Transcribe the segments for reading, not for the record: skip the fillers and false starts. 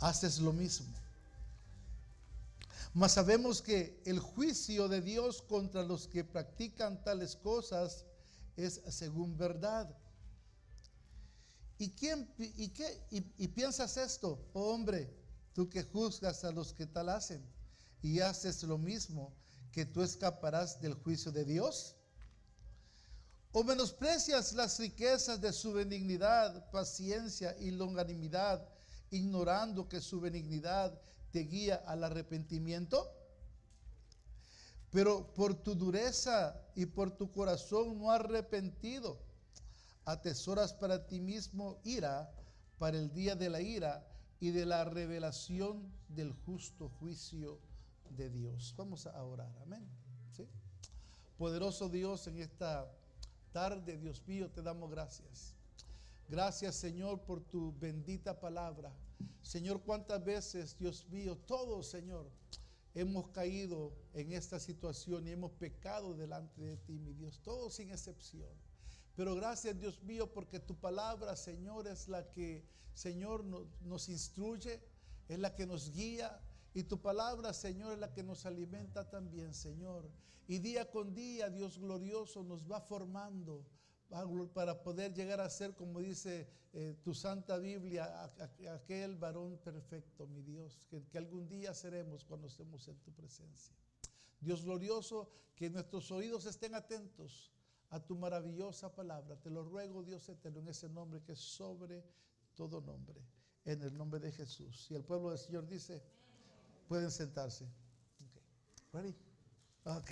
haces lo mismo. Mas sabemos que el juicio de Dios contra los que practican tales cosas es según verdad. ¿Y piensas esto, oh hombre, tú que juzgas a los que tal hacen y haces lo mismo, que tú escaparás del juicio de Dios? ¿O menosprecias las riquezas de su benignidad, paciencia y longanimidad, ignorando que su benignidad te guía al arrepentimiento? Pero por tu dureza y por tu corazón no arrepentido, atesoras para ti mismo ira para el día de la ira y de la revelación del justo juicio de Dios. Vamos a orar, amén. ¿Sí? Poderoso Dios, en esta tarde, Dios mío, te damos gracias. Gracias, Señor, por tu bendita palabra. Señor, cuántas veces, Dios mío, todos, Señor, hemos caído en esta situación y hemos pecado delante de ti, mi Dios, todos sin excepción. Pero gracias, Dios mío, porque tu palabra, Señor, es la que, Señor, nos instruye, es la que nos guía. Y tu palabra, Señor, es la que nos alimenta también, Señor. Y día con día, Dios glorioso, nos va formando para poder llegar a ser, como dice tu Santa Biblia, aquel varón perfecto, mi Dios, que algún día seremos cuando estemos en tu presencia. Dios glorioso, que nuestros oídos estén atentos a tu maravillosa palabra. Te lo ruego, Dios eterno, en ese nombre que es sobre todo nombre, en el nombre de Jesús. Y el pueblo del Señor dice, pueden sentarse. Okay. Ready? Ok.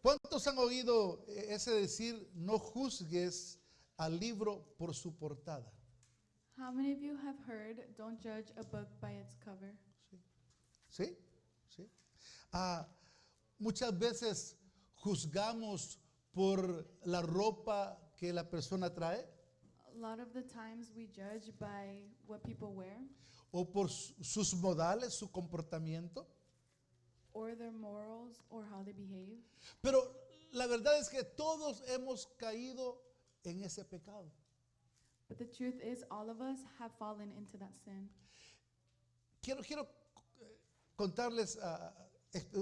¿Cuántos han oído ese decir, no juzgues al libro por su portada? How many of you have heard, don't judge a book by its cover? ¿Sí? ¿Sí? Muchas veces juzgamos por la ropa que la persona trae, A lot of the times we judge by what people wear o por sus modales, su comportamiento. or their morals or how they behave. Pero la verdad es que todos hemos caído en ese pecado. But the truth is, all of us have fallen into that sin. Quiero contarles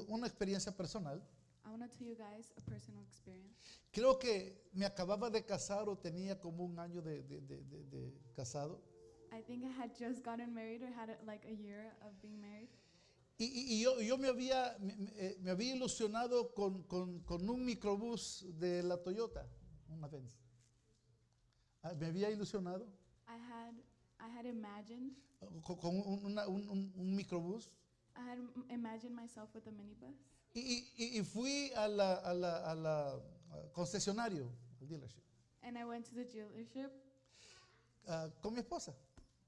una experiencia personal. I want to tell you guys a personal experience. Creo que me acababa de casar o tenía como un año de casado. I think I had just gotten married or had like a year of being married. Y yo me había ilusionado con un microbús de la Toyota, una vez. Me había ilusionado I had imagined con un microbús. I had imagined myself with a minibus. Y fui a la concesionario, al dealership, And I went to the dealership con mi esposa.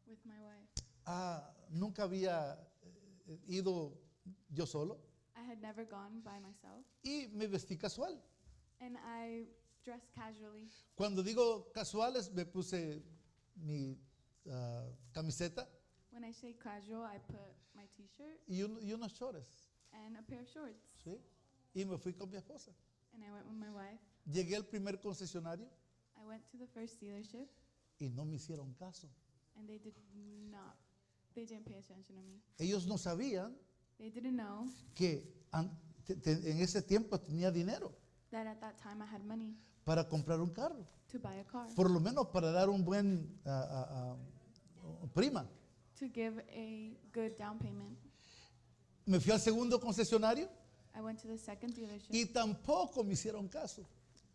with my wife. Nunca había ido yo solo I had never gone by myself. y me vestí casual. And I dressed casually. Cuando digo casuales, me puse mi camiseta When I say casual, I put my t-shirt y unos shorts, and a pair of shorts. ¿sí? Y me fui con mi esposa. And I went with my wife. Llegué al primer concesionario I went to the first dealership, y no me hicieron caso. and they didn't pay attention to me. Ellos no sabían They didn't know que en ese tiempo tenía dinero that at that time I had money para comprar un carro, to buy a car, por lo menos para dar un buen prima. to give a good down payment. Me fui al segundo concesionario I went to the second dealership, y tampoco me hicieron caso.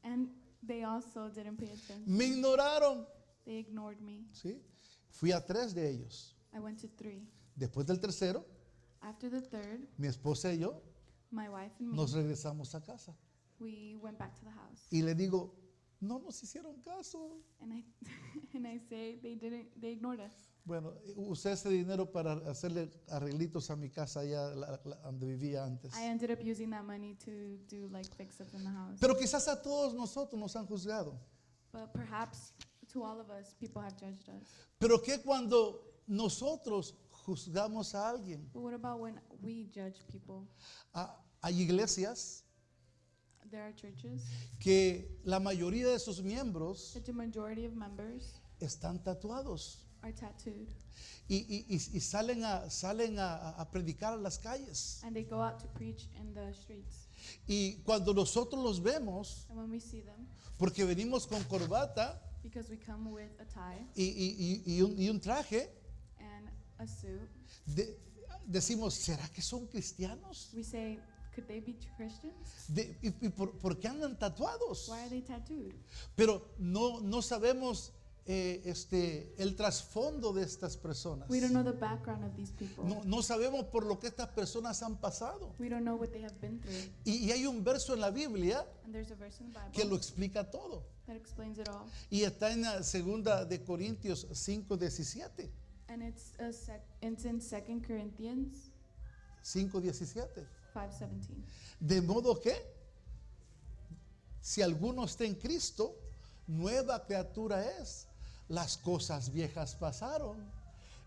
and they also didn't pay attention. Me ignoraron. They ignored me. ¿Sí? Fui a 3 de ellos. I went to 3. Después del tercero, After the third, mi esposa y yo my wife and me, nos regresamos a casa. we went back to the house. Y le digo, no nos hicieron caso. And I and I say they ignored us. Bueno, usé ese dinero para hacerle arreglitos a mi casa allá donde vivía antes. I ended up using that money to do like fix-ups in the house. Pero quizás a todos nosotros nos han juzgado. But perhaps to all of us, people have judged us. Pero que cuando nosotros juzgamos a alguien, But what about when we judge people? hay iglesias There are churches que la mayoría de sus miembros that the majority of members están tatuados. are tattooed. Y salen a predicar a las calles. And they go out to preach in the streets. Y cuando nosotros los vemos, And when we see them, porque venimos con corbata because we come with a tie y un traje, and a suit, decimos, ¿será que son cristianos? we say, could they be Christians? ¿Por qué andan tatuados? Why are they tattooed? Pero no sabemos el trasfondo de estas personas. We don't know the background of these people. No sabemos por lo que estas personas han pasado. We don't know what they have been through. Y hay un verso en la Biblia And there's a verse in the que lo Bible explica todo. that explains it all. Y está en la segunda de Corintios 5:17. And it's in 2 Corinthians 5:17. 5:17. De modo que, si alguno está en Cristo, nueva criatura es. Las cosas viejas pasaron.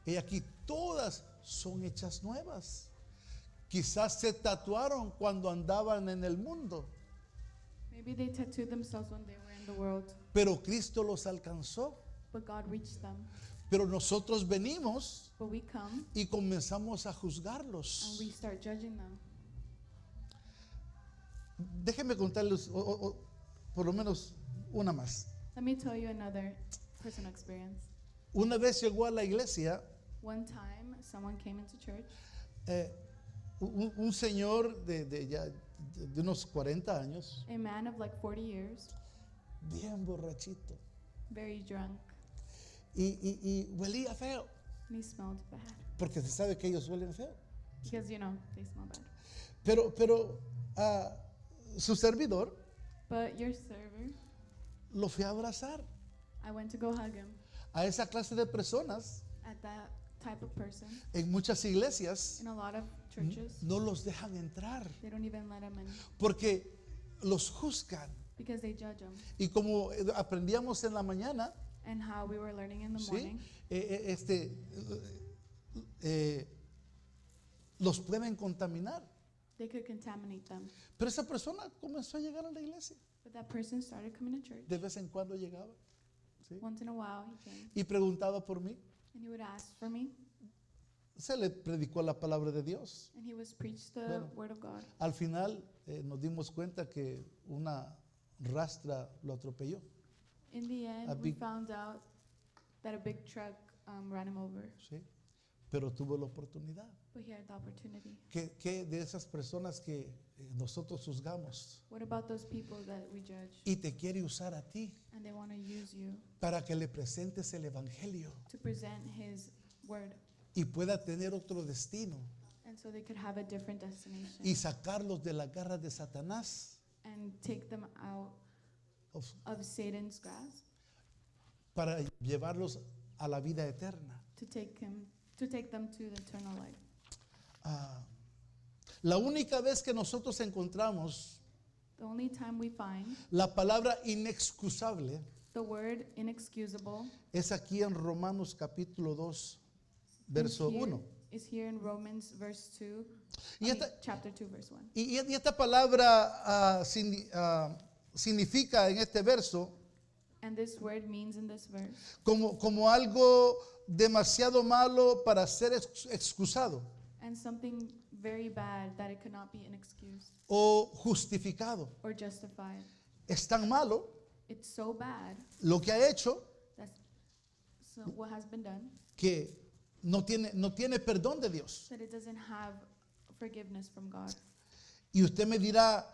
Y aquí todas son hechas nuevas. Quizás se tatuaron cuando andaban en el mundo, Maybe they tattooed themselves when they were in the world, pero Cristo los alcanzó. but God reached them. Pero nosotros venimos But we come y comenzamos a and juzgarlos. we start judging them. Déjenme contarles por lo menos una más. Let me tell you another personal experience. Una vez llegó a la iglesia One time, someone came into church, un señor de unos 40 años, a man of like 40 years, bien borrachito, very drunk, y huelía feo, and he smelled bad. porque se sabe que ellos huelen feo. Because, you know, they smell bad. Pero su servidor But your server, lo fui a abrazar. I went to go hug him. A esa clase de personas, At that type of person, en muchas iglesias, in a lot of churches, no los dejan entrar, they don't even let him in porque los juzgan. because they judge him. Y como aprendíamos en la mañana, And how we were learning in the ¿sí? morning, Los pueden contaminar. they could contaminate them. Pero esa persona comenzó a llegar a la iglesia. But that person started coming to church. De vez en cuando llegaba, ¿sí? Once in a while, he came Y preguntaba por mí. and he would ask for me, Se le predicó la palabra de Dios. and he was preached the Bueno. word of God. Al final nos dimos cuenta que una rastra lo atropelló. In the A end, we big- found out that a big truck ran him over, ¿Sí? Pero tuvo la oportunidad. but he had the opportunity. ¿Qué de esas personas que nosotros juzgamos What about those people that we judge y te quiere usar a ti and they want to use you para que le presentes el evangelio to present his word, y pueda tener otro destino and so they could have a different destination y sacarlos de las garras de Satanás and take them out of- of Satan's grasp para llevarlos a la vida eterna? to take them to the eternal life? La única vez que nosotros encontramos The only time we find la palabra inexcusable the word inexcusable es aquí en Romanos capítulo 2, verso is here- 1. is here in Romans verse 2, Y esta, chapter 2 verse 1. y esta palabra significa en este verso And this word means in this verse como algo demasiado malo para ser excusado and something very bad that it could not be an excuse o justificado. or justified. Es tan malo It's so bad lo que ha hecho that's so what has been done que no tiene perdón de Dios. that it doesn't have forgiveness from God. Y usted me dirá,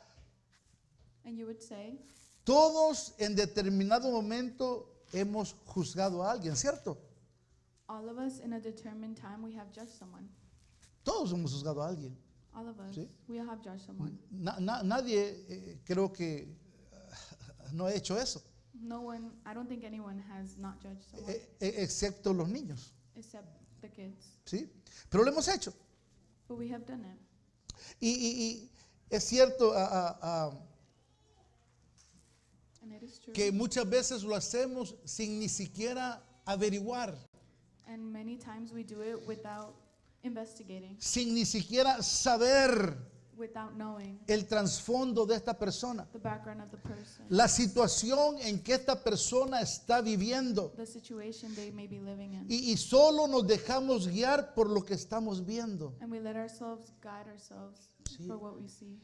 And you would say, todos en determinado momento hemos juzgado a alguien, ¿cierto? all of us in a determined time we have judged someone. Todos hemos juzgado a alguien. All of us, Sí. we all have judged someone. Nadie creo que no ha hecho eso, No one, I don't think anyone has not judged someone excepto los niños, except the kids. ¿sí? Pero lo hemos hecho. But we have done it. Y es cierto And it is true. que muchas veces lo hacemos sin ni siquiera averiguar, And many times we do it without investigating, sin ni siquiera saber without knowing el trasfondo de esta persona, the background of the person, la situación en que esta persona está viviendo. the situation they may be living in. Y solo nos dejamos guiar por lo que estamos viendo. And we let ourselves guide ourselves Sí. for what we see.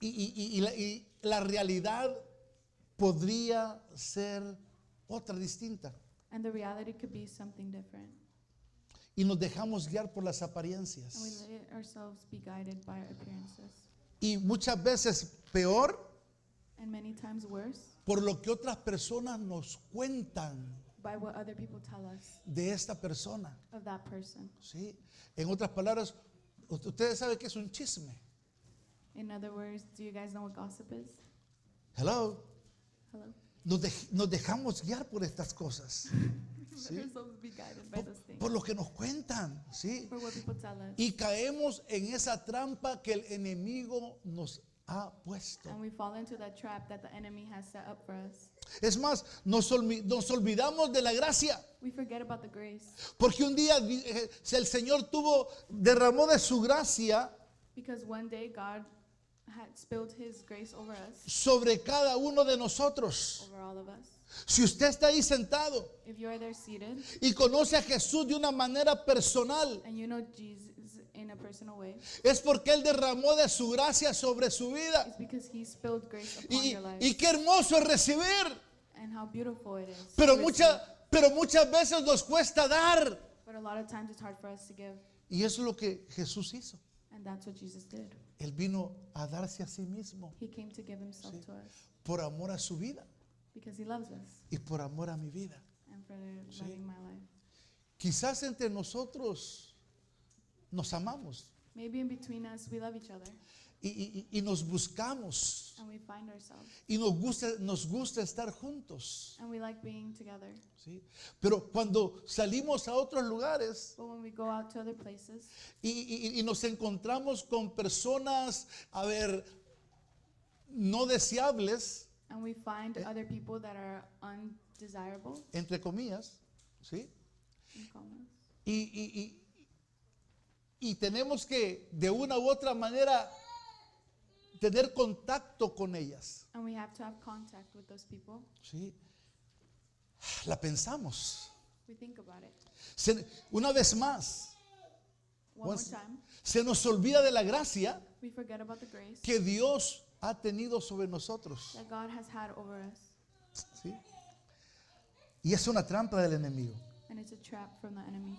Y la realidad podría ser otra distinta. And the reality could be something different. Y nos dejamos guiar por las And we apariencias. let ourselves be guided by appearances. Y muchas veces peor And many times worse, por lo que otras personas nos cuentan by what other people tell us de esta persona. of that person. ¿Sí? En otras palabras, ustedes saben que es un chisme. In other words, do you guys know what gossip is? Hello. Hello? Nos dejamos guiar por estas cosas. Let ourselves be guided by Por, those things. por lo que nos cuentan. ¿Sí? For what people tell us. Y caemos en esa trampa que el enemigo nos ha puesto. And we fall into that trap that the enemy has set up for us. Es más, nos olvidamos de la gracia. We forget about the grace. Porque un día si el Señor derramó de su gracia Because one day God had spilled his grace over us, sobre cada uno de nosotros. over all of us. Si usted está ahí sentado If you are there seated y conoce a Jesús de una manera personal, and you know Jesus in a personal way, es porque Él derramó de su gracia sobre su vida. it's because he spilled grace upon Y, your life. y qué hermoso es recibir. And how beautiful it is. Pero, to receive. pero muchas veces nos cuesta dar. But a lot of times it's hard for us to give. Y eso es lo que Jesús hizo. And that's what Jesus did. Él vino a darse a sí mismo He came to give himself Sí. to us por amor a su vida because he loves us y por amor a mi vida. and for loving my life. Quizás entre nosotros nos amamos Maybe in between us we love each other y nos buscamos and we find ourselves y nos gusta estar juntos. and we like being together. ¿Sí? Pero cuando salimos a otros lugares But when we go out to other places y nos encontramos con personas, a ver, no deseables, and we find other people that are undesirable, entre comillas, ¿sí? in commas, Y tenemos que de una u otra manera tener contacto con ellas, and we have to have contact with those people, ¿sí? La pensamos. we think about it. Una vez más, One more Once- time, se nos olvida de la gracia we forget about the grace que Dios ha tenido sobre nosotros, that God has had over us. ¿sí? Y es una trampa del enemigo. And it's a trap from the enemy.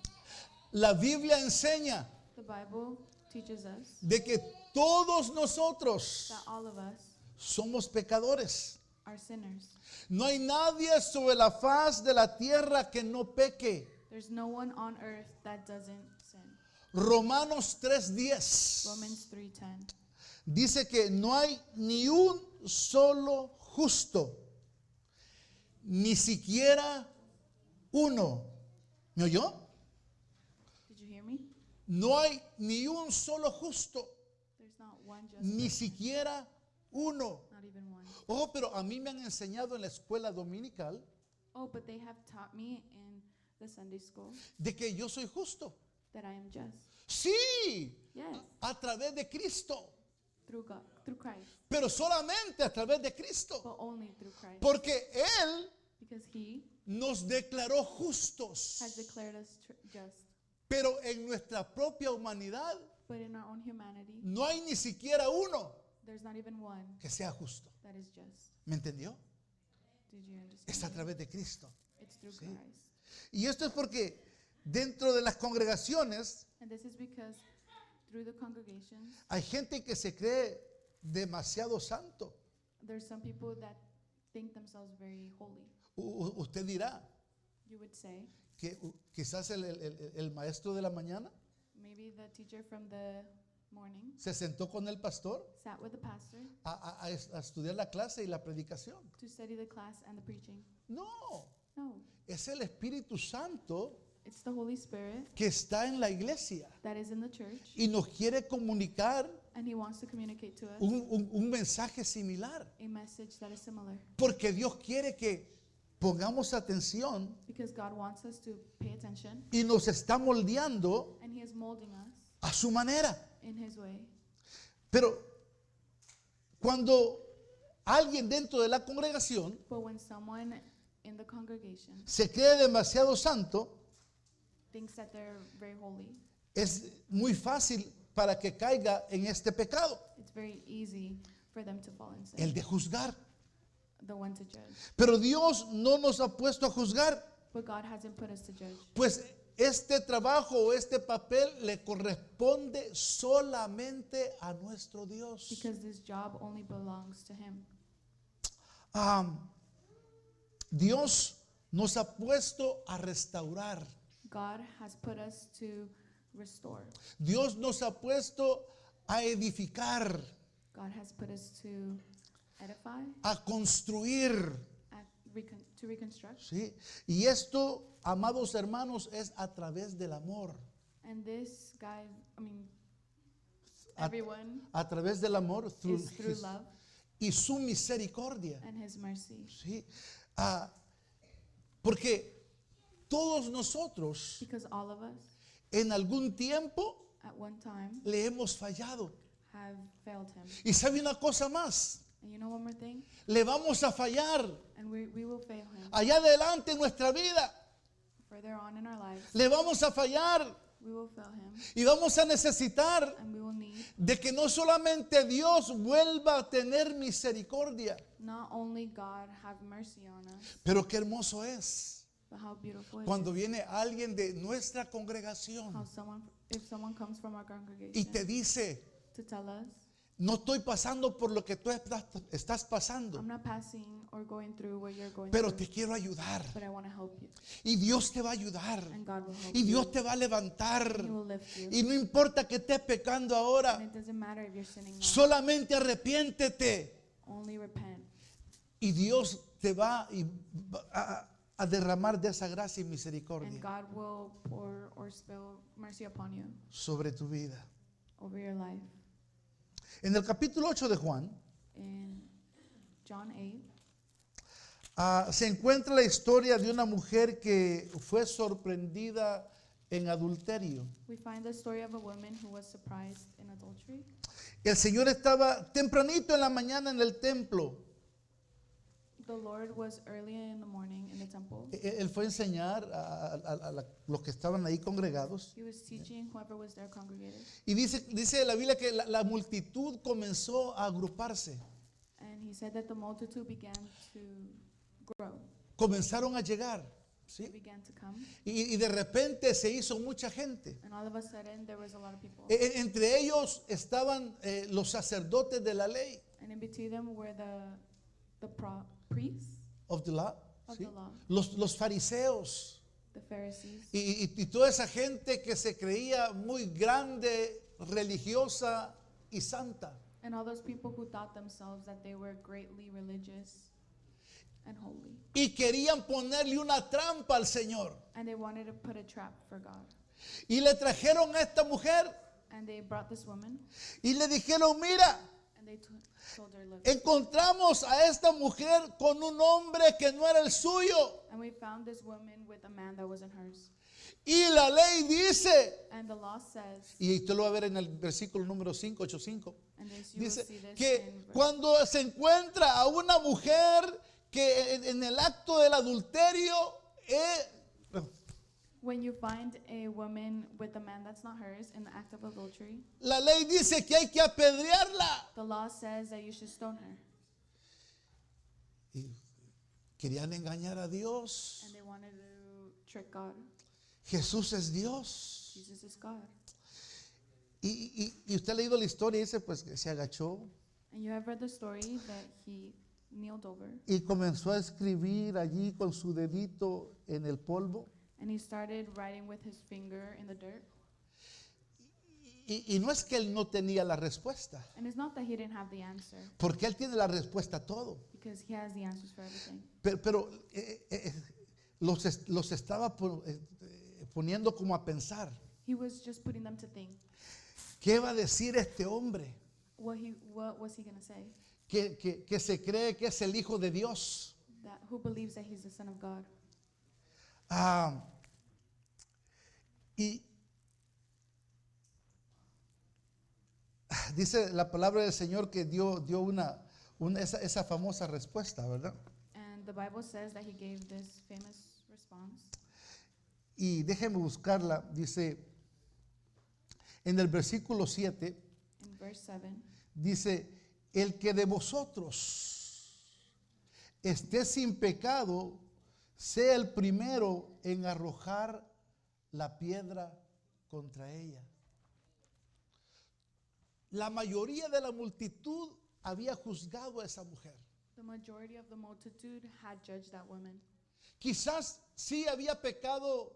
La Biblia enseña The Bible teaches us de que todos nosotros that all of us somos pecadores. are sinners. No hay nadie sobre la faz de la tierra que no peque. There's no one on earth that doesn't sin. Romanos 3:10 Romans 3:10. dice que no hay ni un solo justo, ni siquiera uno. ¿Me oyó? Did you hear me? No hay ni un solo justo, There's not one just ni person, siquiera uno. not even one. Oh, pero a mí me han enseñado en la escuela dominical Oh, but they have taught me in the Sunday school de que yo soy justo. that I am just. Sí, Yes, a través de Cristo, through God, through Christ, pero solamente a través de Cristo, but only through Christ. porque Él Because he nos declaró justos, has declared us just. pero en nuestra propia humanidad But in our own humanity, no hay ni siquiera uno there's not even one que sea justo. that is just. ¿Me entendió? Did you Es a understand? través de Cristo. It's through Sí. Christ. Y esto es porque dentro de las congregaciones And this is because through the congregations, hay gente que se cree demasiado santo. there's some people that think themselves very holy. Usted dirá You would say, que quizás el maestro de la mañana maybe the teacher from the morning se sentó con el pastor sat with the pastor a estudiar la clase y la predicación. to study the class and the preaching. No, No, es el Espíritu Santo it's the Holy Spirit que está en la iglesia that is in the church, y nos quiere comunicar and he wants to communicate to us un mensaje similar. a message that is similar. Porque Dios quiere que pongamos atención Because God wants us to pay attention, y nos está moldeando and he is molding us a su manera. in his way. Pero cuando alguien dentro de la congregación But when someone in the congregation se cree demasiado santo, thinks that they're very holy, es muy fácil para que caiga en este pecado, it's very easy for them to fall in sin. el de juzgar. The one to judge. Pero Dios no nos ha puesto a juzgar, But God hasn't put us to judge. pues este trabajo o este papel le corresponde solamente a nuestro Dios. Because this job only belongs to Him. Dios nos ha puesto a restaurar. God has put us to restore. Dios nos ha puesto a edificar, God has put us to edify, a construir. to reconstruct. ¿Sí? Y esto, amados hermanos, es a través del amor. And this, guys, A- everyone A través del amor is through his- love y su misericordia. and His mercy. ¿Sí? Porque todos nosotros Because all of us, en algún tiempo at one time, le hemos fallado. have failed Him. Y sabe una cosa más, And you know one more thing? le vamos a fallar And we will fail Him. allá adelante en nuestra vida. Further on in our lives, Le vamos a fallar we will fail Him. y vamos a necesitar And we will need de que no solamente Dios vuelva a tener misericordia, not only God have mercy on us, pero qué hermoso es but how beautiful it cuando is. viene alguien de nuestra How congregación if someone comes from our y congregation te dice, to tell us, no estoy pasando por lo que tú estás pasando, I'm not passing or going through what you're going pero through, te quiero ayudar. but I want to help you. Y Dios te va a ayudar. And God will help Y you. Dios te va a levantar. And He will lift you. Y no importa que estés pecando And ahora, it doesn't matter if you're sinning now. solamente arrepiéntete. Only repent. Y Dios te va a derramar de esa gracia y And misericordia God will pour or spill mercy upon you sobre tu vida. over your life. En el capítulo 8 de Juan In John 8, se encuentra la historia de una mujer que fue sorprendida en adulterio. we find the story of a woman who was surprised in adultery. El Señor estaba tempranito en la mañana en el templo. The Lord was early in the morning in the temple. Él fue a enseñar a los que estaban ahí congregados. He was teaching whoever was there congregated. Y dice la Biblia que la multitud comenzó a agruparse. And he said that the multitude began to grow. Comenzaron a llegar. They ¿sí? began to come. Y de repente se hizo mucha gente. And all of a sudden, there was a lot of people. Entre ellos estaban los sacerdotes de la ley. And in between them were the priests Of the law. of ¿sí? the law, Los fariseos. the Pharisees, Y toda esa gente que se creía muy grande, religiosa y santa. and all those people who thought themselves that they were greatly religious and holy. Y querían ponerle una trampa al Señor. And they wanted to put a trap for God. Y le trajeron a esta mujer And they brought this woman y le dijeron, mira, and they told her, look, encontramos a esta mujer con un hombre que no era el suyo. and we found this woman with a man that wasn't hers. Y la ley dice, And the law says, y usted lo va a ver en el versículo número 5, 8:5, and this, you will dice see this que in verse, cuando se encuentra a una mujer que en el acto del adulterio when you find a woman with a man that's not hers in the act of adultery, la ley dice que hay que apedrearla. the law says that you should stone her. Y querían engañar a Dios. And they wanted to trick God. Jesús es Dios. Jesus is God. Y usted ha leído la historia y dice pues que se agachó And you have read the story that he kneeled over y comenzó a escribir allí con su dedito en el polvo. and he started writing with his finger in the dirt. Y no es que él no tenía la respuesta, And it's not that he didn't have the answer, porque él tiene la respuesta a todo. because he has the answers for everything. Pero los estaba poniendo como a pensar. He was just putting them to think. ¿Qué va a decir este hombre What was he going to say? que se cree que es el Hijo de Dios? Who believes that he's the Son of God? Y Dice la palabra del Señor que dio esa famosa respuesta, ¿verdad? And the Bible says that he gave this famous response. Y déjeme buscarla. Dice en el versículo 7, In verse 7, dice, el que de vosotros esté sin pecado, sea el primero en arrojar la piedra contra ella. La mayoría de la multitud había juzgado a esa mujer. the majority of the multitude had judged that woman. Quizás sí había pecado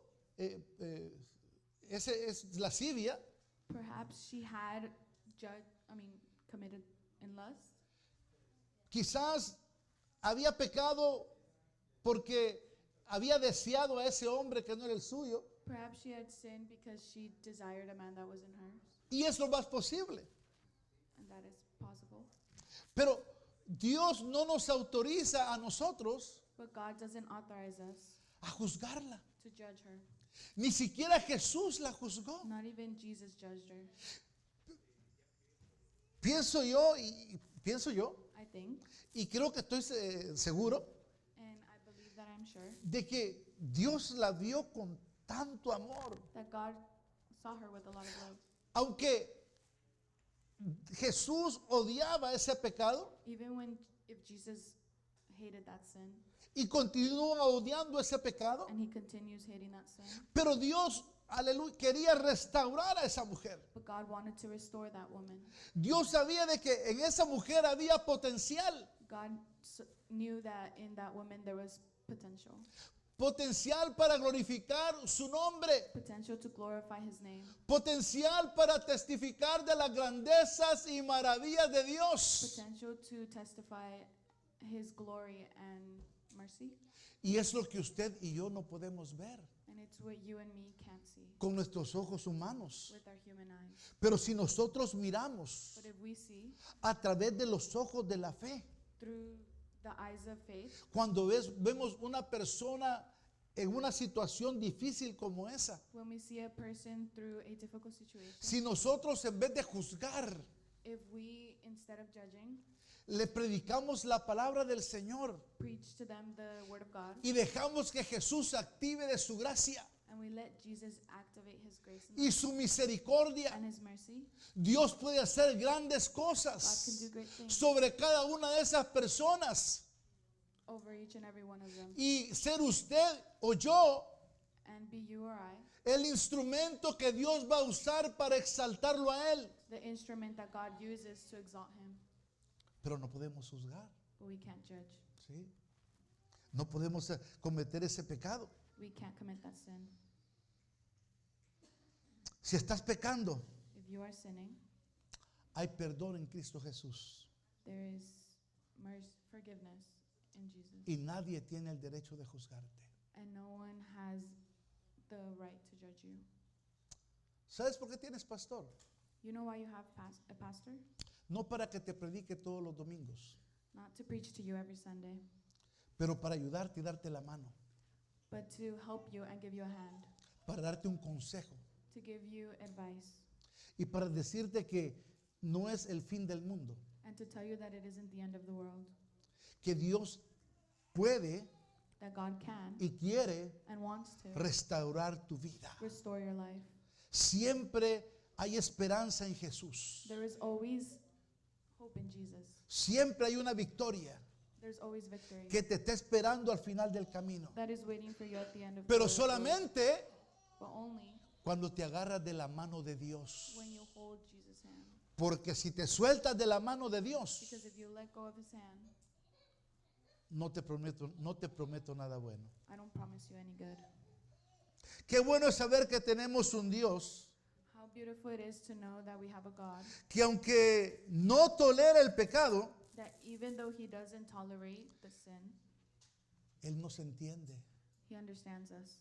lascivia, Perhaps she had committed in lust. quizás había pecado porque había deseado a ese hombre que no era el suyo, Perhaps she had sinned because she desired a man that wasn't hers. y es lo más posible. And that is possible. Pero Dios no nos autoriza a nosotros But God doesn't authorize us a juzgarla. to judge her. Ni siquiera Jesús la juzgó. Not even Jesus judged her. Pienso yo, I think, y creo que estoy seguro and I believe that I'm sure, de que Dios la vio con tanto amor. that God saw her with a lot of love. Aunque Jesús odiaba ese pecado Even if Jesus hated that sin, y continúa odiando ese pecado, and he continues hating that sin, pero Dios, aleluya, quería restaurar a esa mujer. but God wanted to restore that woman. Dios sabía de que en esa mujer había potencial, God knew that in that woman there was potencial para glorificar su nombre, potential to glorify his name, potencial para testificar de las grandezas y maravillas de Dios. potential to testify his glory and mercy. Y es lo que usted y yo no podemos ver And it's what you and me can't see con nuestros ojos humanos. with our human eyes. Pero si nosotros miramos But if we see a través de los ojos de la fe, through the eyes of faith, cuando vemos una persona en una situación difícil como esa, when we see a person through a difficult situation, si nosotros en vez de juzgar, if we, instead of judging, le predicamos la palabra del Señor preach to them the word of God, y dejamos que Jesús active de su gracia and we let Jesus activate his grace y su misericordia, and his mercy, Dios puede hacer grandes God can cosas do great things sobre cada una de esas personas. over each and every one of them. Y ser usted o yo And be you or I, el instrumento que Dios va a usar para exaltarlo a Él. the instrument that God uses to exalt him. Pero no podemos juzgar, But we can't judge. ¿sí? No podemos cometer ese pecado. We can't commit that sin. Si estás pecando, If you are sinning, hay perdón en Cristo Jesús. there is forgiveness in Jesus. Y nadie tiene el derecho de juzgarte. And no one has the right to judge you. ¿Sabes por qué tienes pastor? You know why you have a pastor? No para que te predique todos los domingos, Not to preach to you every Sunday, pero para ayudarte y darte la mano, but to help you and give you a hand, para darte un consejo to give you advice, y para decirte que no es el fin del mundo, and to tell you that it isn't the end of the world, que Dios puede that God can y quiere and wants to restaurar tu vida. restore your life. Siempre hay esperanza en Jesús. There is always hope in Jesus. Siempre hay una victoria There's always victory que te está esperando al final del camino. that is waiting for you at the end of Pero the road. solamente But only cuando te agarras de la mano de Dios. when you hold Jesus' hand. Porque si te sueltas de la mano de Dios, Because if you let go of his hand, no te prometo nada bueno. I don't promise you any good. Qué bueno es saber que tenemos un Dios How beautiful it is to know that we have a God que aunque no tolera el pecado, that even though he doesn't tolerate the sin, Él nos entiende. he understands us.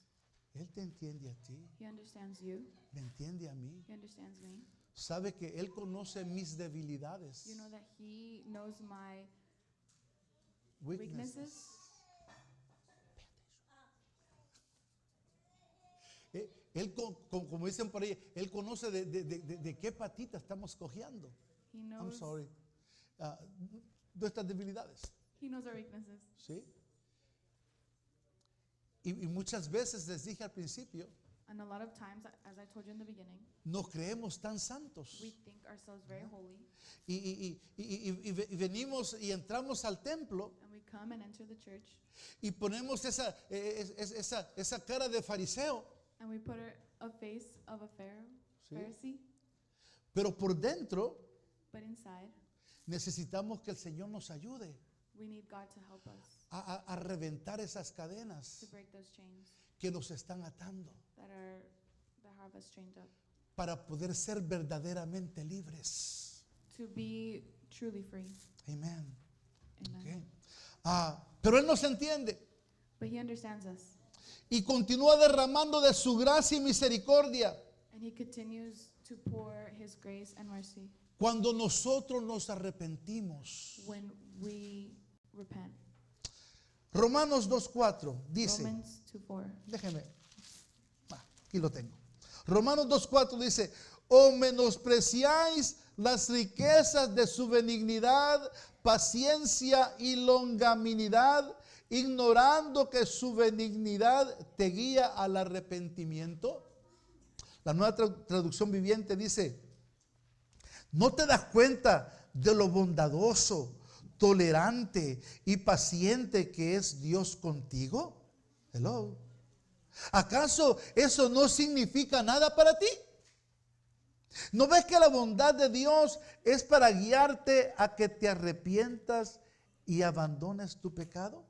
Él te entiende a ti, He understands you. me entiende a mí. He understands me. Sabe que Él conoce mis debilidades, You know that he knows my weaknesses. weaknesses. Él, como dicen por ahí, Él conoce de qué patita estamos cojeando. He I'm knows. sorry, nuestras debilidades. He knows our weaknesses. ¿Sí? Y muchas veces les dije al principio, And a lot of times, as I told you in the beginning, nos creemos tan santos. we think ourselves very holy, Y venimos y entramos al templo and we come and enter the church, y ponemos esa cara de fariseo, and we put a face of a Sí. Pharisee, pero por dentro but inside, necesitamos que el Señor nos ayude we need God to help us a reventar esas to cadenas break those chains que nos están atando that have us chained up, para poder ser verdaderamente libres. to be truly free. Amén. Amen. Ok. Pero Él nos entiende But He understands us, y continúa derramando de su gracia y misericordia and He continues to pour His grace and mercy cuando nosotros nos arrepentimos. when we repent. Romanos 2:4 dice, Romans 2:4. déjeme, aquí lo tengo. Romanos 2:4 dice, o menospreciáis las riquezas de su benignidad, paciencia y longanimidad, ignorando que su benignidad te guía al arrepentimiento. La Nueva Traducción Viviente dice, ¿no te das cuenta de lo bondadoso, tolerante y paciente que es Dios contigo? Hello. ¿Acaso eso no significa nada para ti? ¿No ves que la bondad de Dios es para guiarte a que te arrepientas y abandones tu pecado?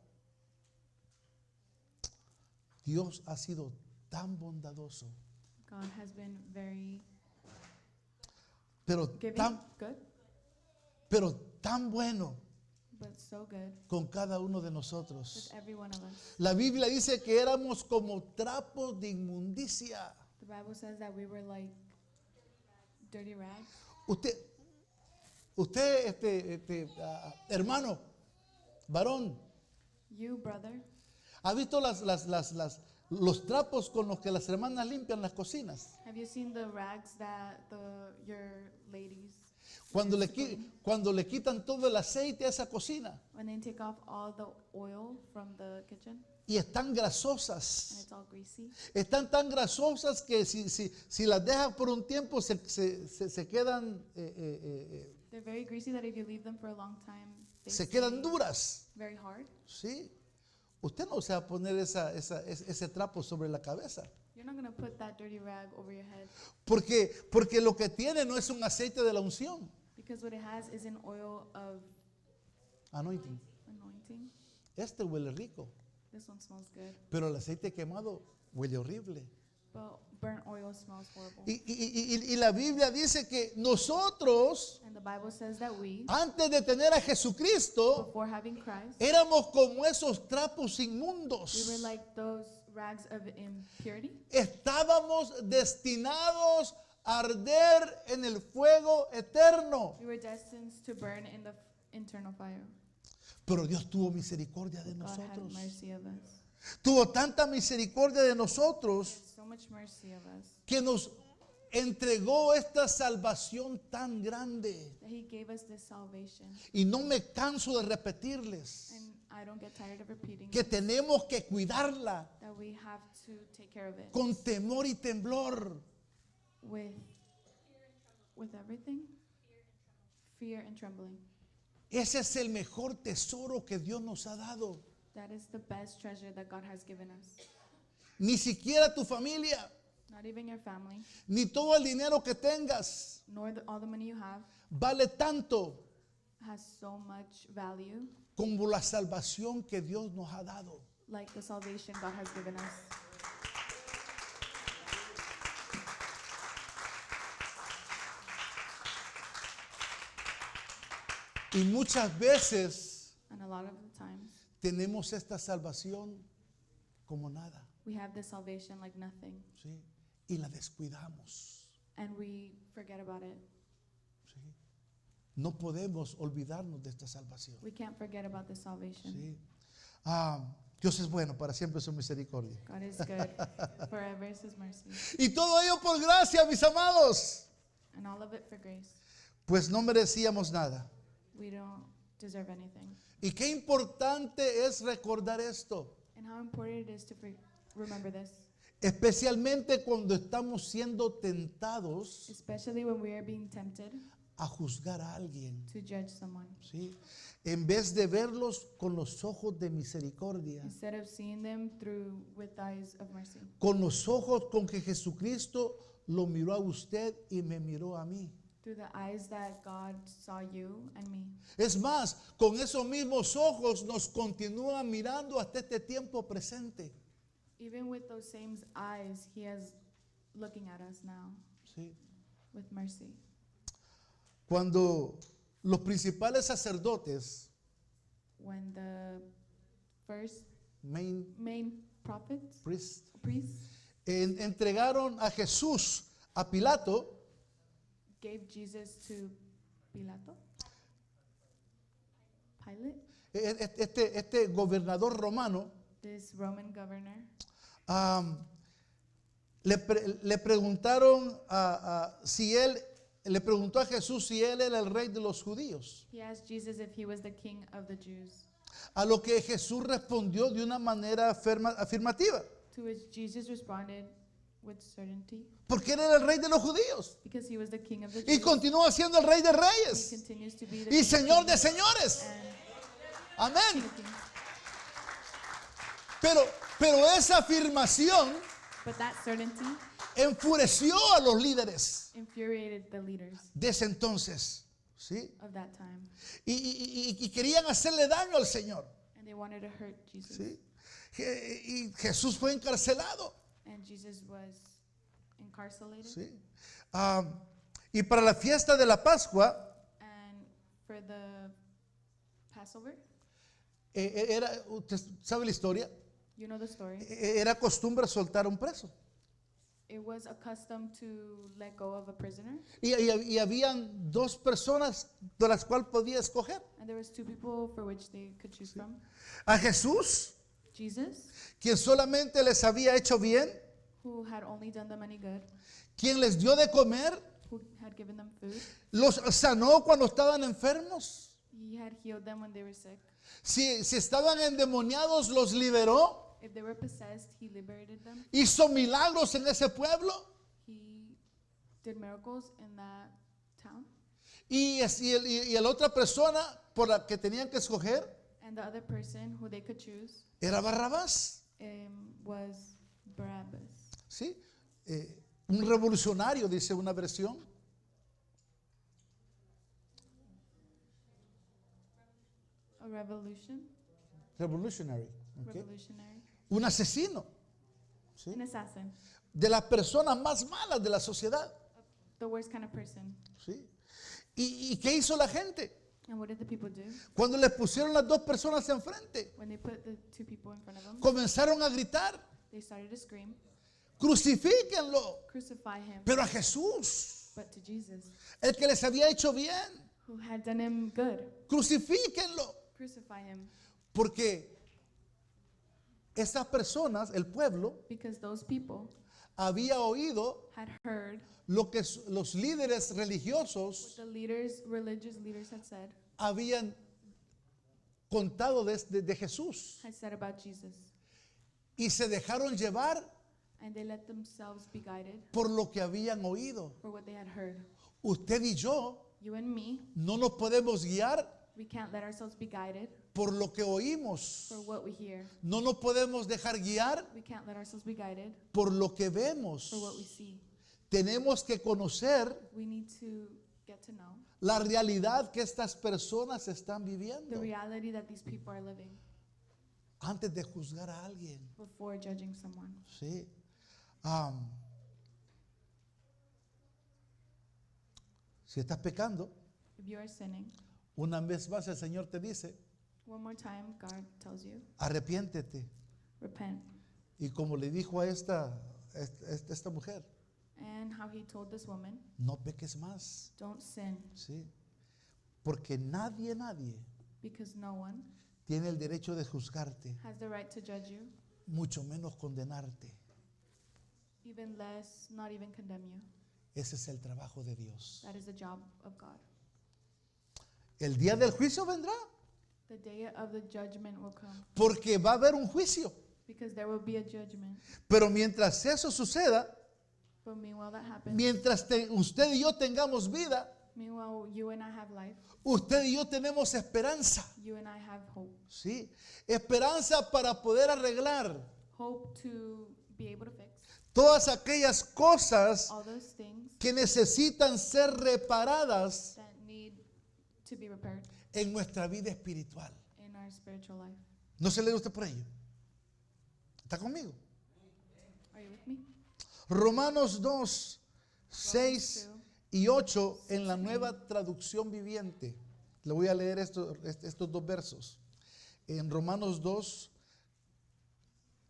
Dios ha sido tan bondadoso, God has been very pero giving, good, tan bueno but so good con cada uno de with nosotros. every one of us. La Biblia dice que éramos como trapos de inmundicia. The Bible says that we were like dirty rags. Usted, hermano, varón, You, brother, ¿ha visto los trapos con los que las hermanas limpian las cocinas? have you seen the rags that your ladies Cuando use to cuando clean? le quitan todo el aceite a esa cocina When they take off all the oil from the kitchen y están and grasosas. it's all greasy, Están tan grasosas que si las dejas por un tiempo se quedan they're very greasy that if you leave them for a long time, they se stay quedan duras. very hard. Sí. Usted no se va a poner ese trapo sobre la cabeza. You're not going to put that dirty rag over your head Porque lo que tiene no es un aceite de la unción. because what it has is an oil of Anointing. anointing. Este huele rico, This one smells good, pero el aceite quemado huele horrible. but burnt oil smells horrible. Y la Biblia dice que nosotros, And the Bible says that we, antes de tener a Jesucristo, before having Christ, éramos como esos trapos we inmundos. were like those rags of impurity. Estábamos destinados a arder en el fuego eterno. We were destined to burn in the internal fire. Pero Dios tuvo misericordia de God had nosotros. mercy of us. Tuvo tanta misericordia de nosotros So much mercy of us que nos entregó esta salvación tan grande. that He gave us this salvation. Y no me canso de repetirles And I don't get tired of repeating que tenemos que cuidarla that we have to take care of it con temor y temblor. with everything, fear and trembling. Ese es el mejor tesoro que Dios nos ha dado. That is the best treasure that God has given us. Ni siquiera tu familia, Not even your family, ni todo el dinero que tengas nor all the money you have vale tanto has so much value como la salvación que Dios nos ha dado. like the salvation God has given us. Y muchas veces And a lot of the times, tenemos esta salvación como nada, we have this salvation like nothing, ¿sí? Y la descuidamos, and we forget about it. ¿sí? No podemos olvidarnos de esta salvación, We can't forget about this salvation. ¿sí? Dios es bueno, para siempre su misericordia. God is good. Forever is His mercy. Y todo ello por gracia, mis amados, And all of it for grace. pues no merecíamos nada. We don't deserve anything. Y qué importante es recordar esto, And how important it is to remember this, especialmente cuando estamos siendo tentados especially when we are being tempted a juzgar a alguien, to judge someone. ¿sí? En vez de verlos con los ojos de misericordia, Instead of seeing them with eyes of mercy, con los ojos con que Jesucristo lo miró a usted y me miró a mí. through the eyes that God saw you and me. Es más, con esos mismos ojos nos continúa mirando hasta este tiempo presente. Even with those same eyes, He is looking at us now ¿Sí? with mercy. Cuando los principales sacerdotes, When the first main prophets, priests, priests, entregaron a Jesús a Pilato, gave Jesus to Pilate, este gobernador romano, this Roman governor, le preguntaron le preguntó a Jesús si él era el rey de los judíos. he asked Jesus if he was the king of the Jews. A lo que Jesús respondió de una manera afirmativa, To which Jesus responded with certainty, porque él era el rey de los judíos because he was the king of the y Jews. continúa siendo el rey de He reyes continues to be the y king señor of de kings señores. and Amén. king of kings. Pero esa afirmación But that certainty enfureció a los líderes infuriated the leaders de ese entonces, ¿sí? of that time, Y querían hacerle daño al Señor, and they wanted to hurt Jesus. ¿sí? Y Jesús fue encarcelado, And Jesus was incarcerated. ¿sí? Y para la fiesta de la Pascua, And for the Passover, ¿usted sabe la historia? you know the story. Era costumbre soltar a un preso. It was accustomed to let go of a prisoner, Y habían dos personas de las cuales podía escoger. and there was two people for which they could choose from. A Jesús, Jesus, quien solamente les había hecho bien, who had only done them any good, quien les dio de comer, who had given them food. los sanó cuando estaban enfermos. He had healed them when they were sick. Si estaban endemoniados, los liberó. If they were possessed, he liberated them. Hizo milagros en ese pueblo. He did miracles in that town. Y la otra persona por la que tenían que escoger And the other person who they could choose era Barrabás. was Barabbas. ¿Sí? Un revolucionario, dice una versión. A Revolutionary. ¿Ok? revolutionary, Un asesino. ¿Sí? an assassin, De las personas más malas de la sociedad. the worst kind of person. ¿Sí? ¿Y qué hizo la gente? And what did the people do? Cuando les pusieron las dos personas enfrente, When they put the two people in front of them, comenzaron a gritar, they started to scream, crucifíquenlo. crucify him. Pero a Jesús, But to Jesus, el que les había hecho bien, who had done him good, crucifíquenlo. crucify him. Porque esas personas, el pueblo, Because those people había oído had heard lo que los líderes what religiosos the religious leaders had habían contado de Jesús. said about Jesus. Y se dejaron llevar And they let themselves be guided por lo que habían oído. for what they had heard. Usted y yo You and me, no nos podemos guiar we can't let ourselves be guided por lo que oímos. for what we hear. No nos podemos dejar guiar We can't let ourselves be guided por lo que vemos. for what we see. Tenemos que conocer We need to get to know la realidad que estas personas están the viviendo reality that these people are living antes de juzgar a alguien. before judging someone. Sí. Si estás pecando, If you are sinning, una vez más el Señor te dice, one more time, God tells you, arrepiéntete. repent. Y como le dijo a esta mujer, And how he told this woman, no peques más. don't sin, Sí. Porque nadie because no one tiene el derecho de juzgarte, has the right to judge you, mucho menos condenarte. even less, not even condemn you. Ese es el trabajo de Dios. That is the job of God. El día del juicio vendrá, The day of the judgment will come. porque va a haber un juicio. Because there will be a judgment. Pero mientras eso suceda, But meanwhile that happens. mientras usted y yo tengamos vida, Meanwhile, you and I have life. usted y yo tenemos esperanza. You and I have hope. ¿Sí? Esperanza para poder arreglar Hope to be able to fix todas aquellas cosas all those things que necesitan ser reparadas that need to be repaired en nuestra vida espiritual. in our spiritual life. ¿No se lee usted por ello? ¿Está conmigo? Are you with me? Romanos 2, 6 2, y 8 en la nueva traducción viviente. Le voy a leer estos dos versos. En Romanos 2,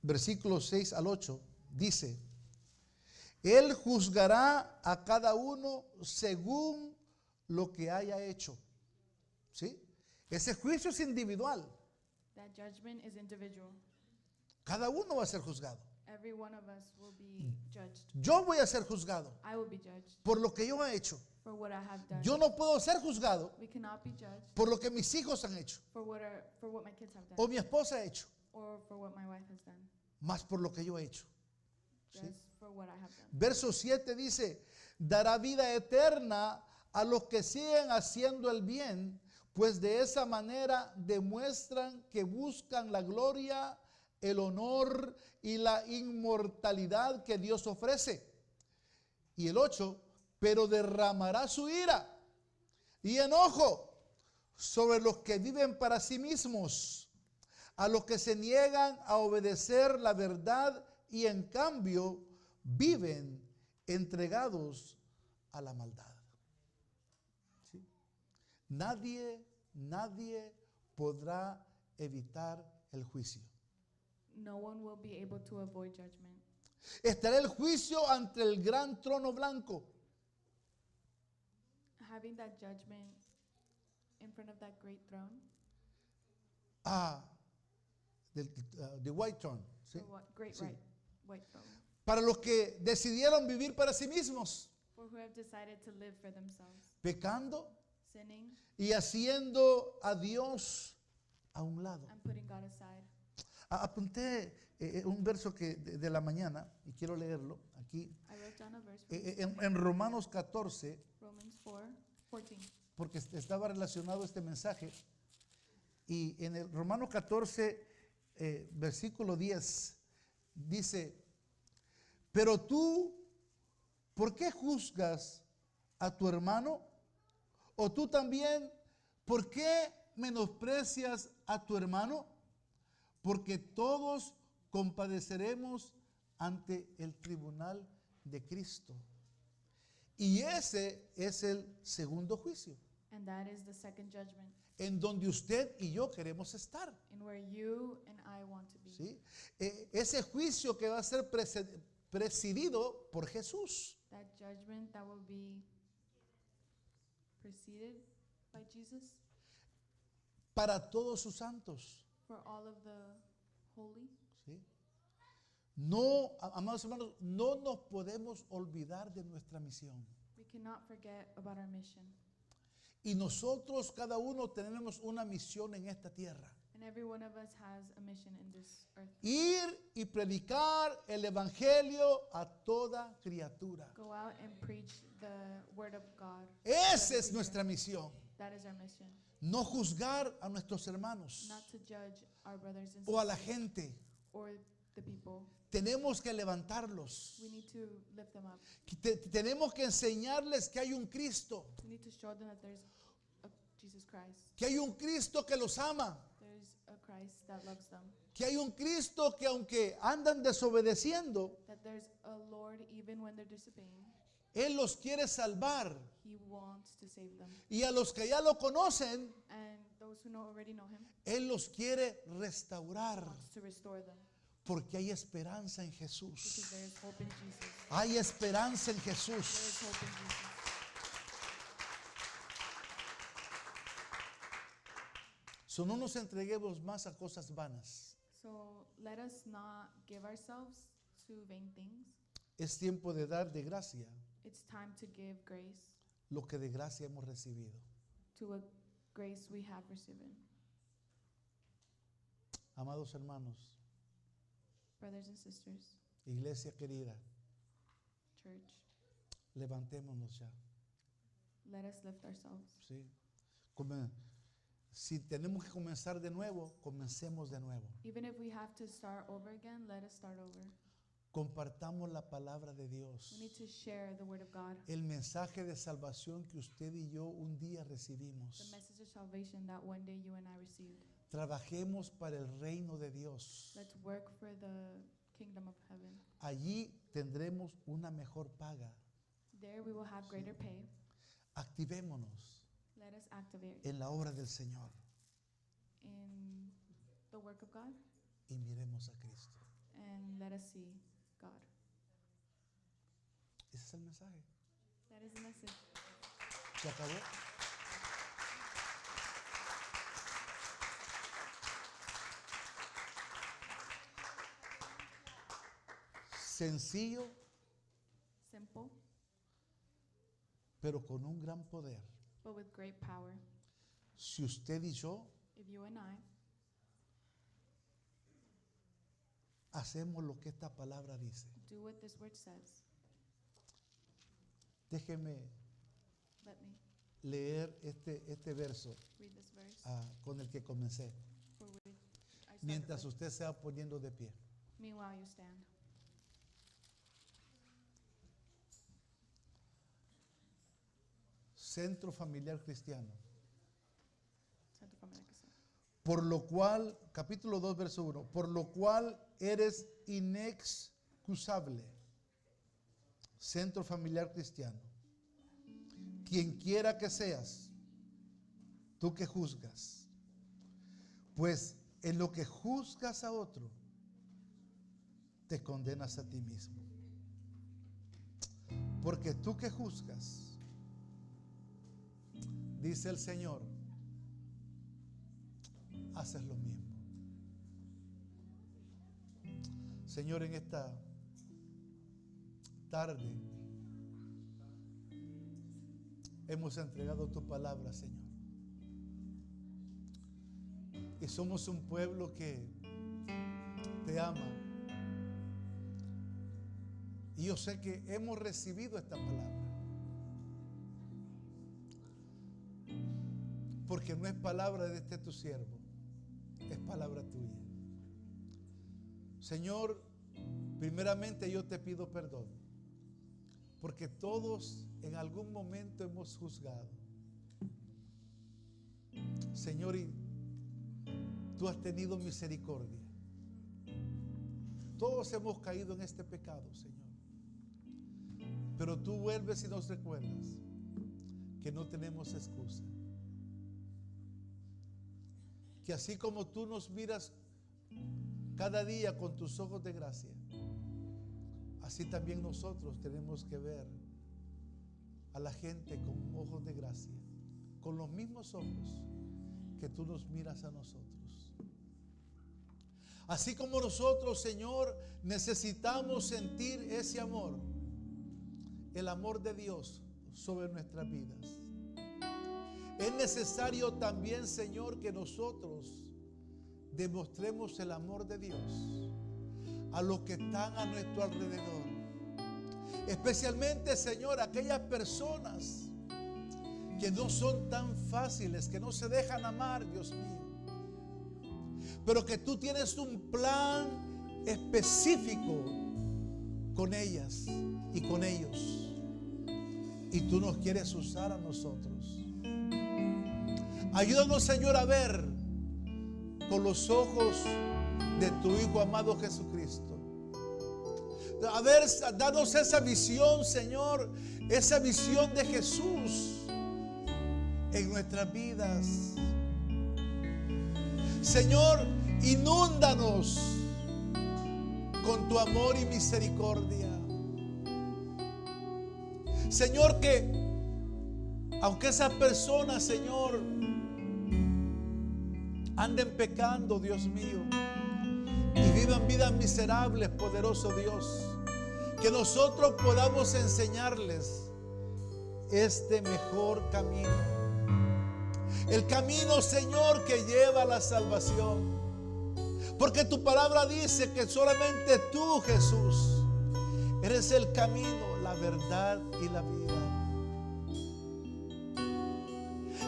versículos 6 al 8, dice: Él juzgará a cada uno según lo que haya hecho. ¿Sí? Ese juicio es individual. That judgment is individual. Cada uno va a ser juzgado. Every one of us will be judged. Yo voy a ser juzgado I will be judged por lo que yo he hecho. for what I have done. Yo no puedo ser juzgado We cannot be judged por lo que mis hijos han hecho for what my kids have done o mi esposa ha hecho, or for what my wife has done. más por lo que yo he hecho. Just for what I have done. Verso 7 dice: dará vida eterna a los que siguen haciendo el bien, pues de esa manera demuestran que buscan la gloria, el honor y la inmortalidad que Dios ofrece. Y el 8, pero derramará su ira y enojo sobre los que viven para sí mismos, a los que se niegan a obedecer la verdad y en cambio viven entregados a la maldad. ¿Sí? Nadie podrá evitar el juicio. No one will be able to avoid judgment. Estará el juicio ante el gran trono blanco. Having that judgment in front of that great throne, The white throne. ¿sí? the great Sí. white throne, Para los que decidieron vivir para sí mismos, for who have decided to live for themselves, pecando sinning y haciendo a Dios a un lado. and putting God aside. Apunté un verso de la mañana y quiero leerlo aquí. I wrote down a verse from En Romanos 14, Romans 4:14. porque estaba relacionado este mensaje. Y en el Romanos 14, versículo 10, dice: pero tú, ¿por qué juzgas a tu hermano? ¿O tú también, por qué menosprecias a tu hermano? Porque todos compadeceremos ante el tribunal de Cristo. Y ese es el segundo juicio, And that is the second judgment, en donde usted y yo queremos estar. in where you and I want to be. ¿Sí? Ese juicio que va a ser presidido por Jesús. That judgment that will be preceded by Jesus Para todos sus santos. for all of the holy. ¿Sí? No, amados hermanos, no nos podemos olvidar de nuestra misión. We cannot forget about our mission. Y nosotros, cada uno, tenemos una misión en esta tierra. And every one of us has a mission in this earth. Ir y predicar el evangelio a toda criatura. Go out and preach the word of God. Esa es nuestra misión. That is our mission. No juzgar a nuestros hermanos Not to judge our brothers and o a la sisters gente. or the people. Tenemos que levantarlos. We need to lift them up. Tenemos que enseñarles que hay un Cristo. We need to show them that there's a Jesus Christ. Que hay un Cristo que los ama. There's a Christ that loves them. Que hay un Cristo que aunque andan desobedeciendo, That there's a Lord even when they're disobeying. Él los quiere salvar. He wants to save them. Y a los que ya lo conocen, And those who already know him, Él los quiere restaurar. wants to restore them. Porque hay esperanza en Because Jesús. there is hope in Jesus. Hay esperanza en There is Jesús. hope in Jesus. So, no nos entreguemos más a cosas vanas. So let us not give ourselves to vain things. Es tiempo de dar de gracia It's time to give grace lo que de gracia hemos recibido. to grace we have received. Amados hermanos, Brothers and sisters, iglesia querida, church, levantémonos ya. let us lift ourselves. ¿Sí? Si tenemos que comenzar de nuevo, comencemos de nuevo. Even if we have to start over again, let us start over. Compartamos la palabra de Dios. We need to share the word of God. El mensaje de salvación que usted y yo un día The recibimos. message of salvation that one day you and I received. Trabajemos para el reino de Dios. Let's work for the kingdom of heaven. Allí tendremos una mejor paga. There we will have greater pay. Activémonos Let us activate en la obra del Señor in the work of God y miremos a Cristo. and let us see God. Ese es el mensaje. That is the message. ¿Se acabó? Sencillo, Simple, pero con un gran poder. but with great power. Si usted y yo If you and I hacemos lo que esta palabra dice, do what this word says, déjeme let me leer este verso read this verse con el que comencé, for which I started mientras with. usted se va poniendo de pie. Meanwhile, you stand. Centro Familiar Cristiano. Centro Familiar Cristiano. Por lo cual, capítulo 2, verso 1, por lo cual eres inexcusable. Centro Familiar Cristiano. Quien quiera que seas, tú que juzgas, pues en lo que juzgas a otro, te condenas a ti mismo. Porque tú que juzgas, dice el Señor, haces lo mismo. Señor, en esta tarde hemos entregado tu palabra, Señor. Y somos un pueblo que te ama. Y yo sé que hemos recibido esta palabra. Porque no es palabra de este tu siervo, es palabra tuya. Señor, primeramente yo te pido perdón, porque todos en algún momento hemos juzgado. Señor, y tú has tenido misericordia. Todos hemos caído en este pecado, Señor. Pero tú vuelves y nos recuerdas que no tenemos excusa. Que así como tú nos miras cada día con tus ojos de gracia, así también nosotros tenemos que ver a la gente con ojos de gracia, con los mismos ojos que tú nos miras a nosotros. Así como nosotros, Señor, necesitamos sentir ese amor, el amor de Dios sobre nuestras vidas. Es necesario también, Señor, que nosotros demostremos el amor de Dios a los que están a nuestro alrededor. Especialmente, Señor, aquellas personas que no son tan fáciles, que no se dejan amar, Dios mío. Pero que tú tienes un plan específico con ellas y con ellos. Y tú nos quieres usar a nosotros. Ayúdanos, Señor, a ver con los ojos de tu Hijo amado Jesucristo. A ver, danos esa visión, Señor, esa visión de Jesús en nuestras vidas. Señor, inúndanos con tu amor y misericordia. Señor, que aunque esas personas, Señor, anden pecando, Dios mío, y vivan vidas miserables, poderoso Dios, que nosotros podamos enseñarles este mejor camino, El camino, Señor, que lleva a la salvación. Porque tu palabra dice que solamente tú, Jesús, eres el camino, la verdad y la vida.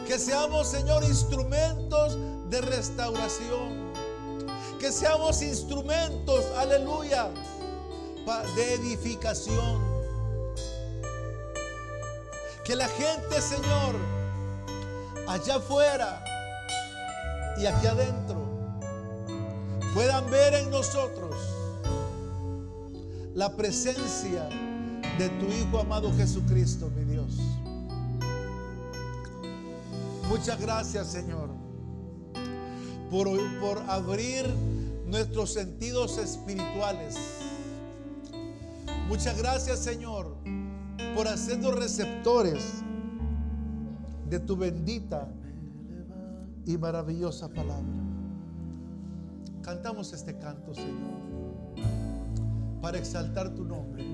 Que seamos, Señor, instrumentos de restauración. Que seamos instrumentos, aleluya, de edificación. Que la gente, Señor, allá afuera y aquí adentro, puedan ver en nosotros la presencia de tu Hijo amado Jesucristo, mi Dios. Muchas gracias, Señor, por abrir nuestros sentidos espirituales. Muchas gracias, Señor, por hacernos receptores de tu bendita y maravillosa palabra. Cantamos este canto, Señor, para exaltar tu nombre,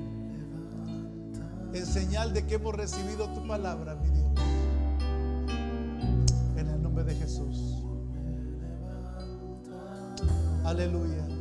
en señal de que hemos recibido tu palabra, mi Dios. En el nombre de Jesús. Aleluya.